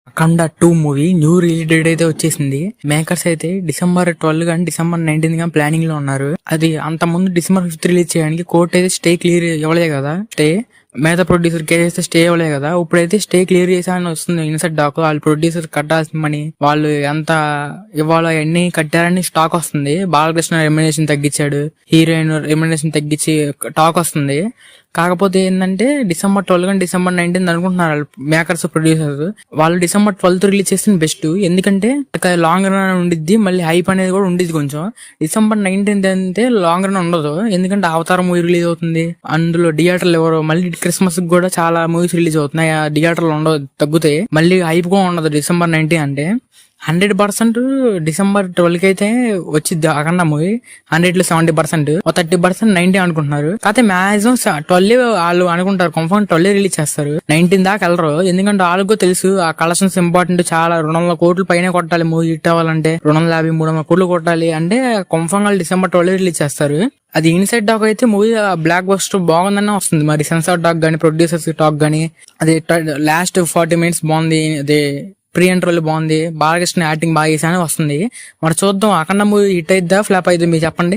అఖండ 2 movie new release date అయితే వచ్చేసింది. Makers అయితే December 12 కానీ December 19 కానీ ప్లానింగ్ లో ఉన్నారు. అది అంత ముందు December 5 రిలీజ్ చేయడానికి కోర్ట్ అయితే స్టే క్లియర్ ఇవ్వలేదు కదా. స్టే మిగతా ప్రొడ్యూసర్ కేసు అయితే స్టే ఇవ్వలేదు కదా. ఇప్పుడైతే స్టే క్లియర్ చేశారని వస్తుంది ఇన్సైడ్ డాక్. వాళ్ళు ప్రొడ్యూసర్ కట్టాల్సిన మనీ వాళ్ళు ఎంత ఇవ్వాలో అవన్నీ కట్టారని స్టాక్ వస్తుంది. బాలకృష్ణ రెమ్యునరేషన్ తగ్గించాడు, హీరోయిన్ రెమ్యునరేషన్ తగ్గించి టాక్ వస్తుంది. కాకపోతే ఏంటంటే December 12 కానీ December 19 అనుకుంటున్నారు మేకర్స్ ప్రొడ్యూసర్స్. వాళ్ళు December 12 రిలీజ్ చేస్తే బెస్ట్. ఎందుకంటే లాంగ్ రన్ ఉండిద్ది, మళ్ళీ హైప్ అనేది కూడా ఉండిద్ది కొంచెం. December 19 అంటే లాంగ్ రన్ ఉండదు, ఎందుకంటే అవతారం మూవీ రిలీజ్ అవుతుంది. అందులో థియేటర్లు ఎవరు, మళ్ళీ క్రిస్మస్ కూడా చాలా మూవీస్ రిలీజ్ అవుతున్నాయి. ఆ థియేటర్లు ఉండవు, తగ్గుతాయి. మళ్ళీ హైప్ కూడా ఉండదు December 19 అంటే. 100% December 12 అయితే వచ్చింది అఖండ మూవీ. 100 లో 70%, 30% 90 అనుకుంటున్నారు. కాకపోతే మాక్సిమం 12 వాళ్ళు అనుకుంటారు, కన్ఫర్మ్ 12 రిలీజ్ చేస్తారు. 19 దాకా వెళ్ళరు, ఎందుకంటే వాళ్ళకు తెలుసు ఆ కలెక్షన్స్ ఇంపార్టెంట్. చాలా 200 కోట్ల పైన కొట్టాలి మూవీ హిట్ అవ్వాలంటే. 250, 300 కోట్లు కొట్టాలి అంటే కన్ఫర్మ్ వాళ్ళు December 12 రిలీజ్ చేస్తారు. అది ఇన్సైడ్ టాక్ అయితే మూవీ బ్లాక్ బస్టర్ బాగుందనే వస్తుంది. మరి సెన్సార్ టాక్ గానీ, ప్రొడ్యూసర్స్ టాక్ గానీ, అది లాస్ట్ 40 minutes బాగుంది, అదే ప్రీ ఎంట్రోల్ బాగుంది, బాలకృష్ణ యాక్టింగ్ బాగా చేశానే వస్తుంది. మరి చూద్దాం అఖండ మూవీ హిట్ అయిద్దా ఫ్లాప్ అయిద్దా మీరు చెప్పండి.